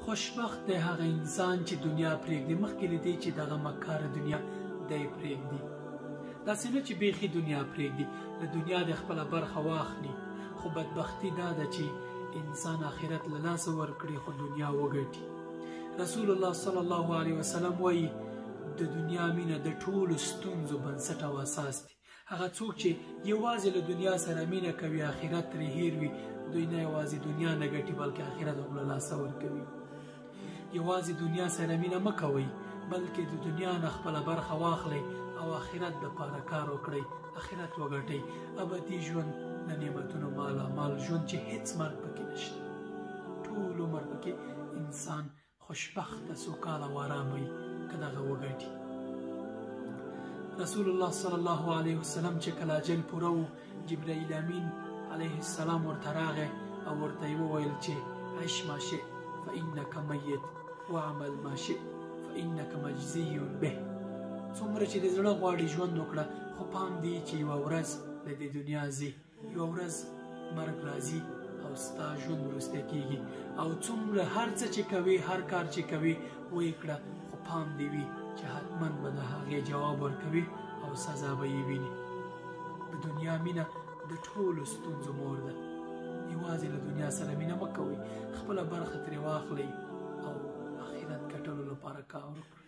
خوشبخت دی هغه انسان چې دنیا پرېږدي، مخکې له دې چې دغه مکاره دنیا دی پرېږدي. داسې نه چې بیخي دنیا پرېږدي، له دنیا د خپله برخه واخلي، خو بدبختي دا ده چې انسان آخرت له لاسه ورکړي خو دنیا وګټي. رسول الله صلی الله علیه وسلم وایي د دنیا مینه د ټولو ستونزو بنسټ او اساس دی. هغه څوک چې یوازې له دنیا سره مینه کوي آخرت ترې هیر وي، دوی نه یوازې دنیا نه ګټي بلکې آخرت هم له لاسه ورکوي. یوازې دنیا سره مینه مه کوئ، بلکې د دنیا نه خپله برخه واخلئ او آخرت دپاره کار وکړئ، آخرت وګټئ. ابدي ژوند د نعمتونو مالامال ژوند چې هیڅ مرګ پکې نشته، ټول عمر پکې انسان خوشبخته سوکاله و ارامه وي که دغه وګټي. رسول الله صلی الله علیه وسلم چې کله اجل پوره و، جبرائیل امین علیه السلام ورته راغی او ورته یې وویل چې عش ما شئت فإنک میت واعمل ما شئت فإنک مجزی به. څومره چې د زړه غواړي ژوند وکړه، خو پام دی چې یوه ورځ له دې دنیا ځي، یوه ورځ مرګ راځي او ستا ژوند وروستی کېږي. او څومره هر څه چې کوې، هر کار چې کوې ویې کړه، خو پام دې وي چې حتما به د هغې جواب ورکوي او سزا به یې ویني. د دنیا مینه د ټولو ستونزو مور ده. یوازې له دنیا سره مینه مه کوئ، خپله برخه ترې واخلئ او آخرت ګټلو لپاره کار وکړئ.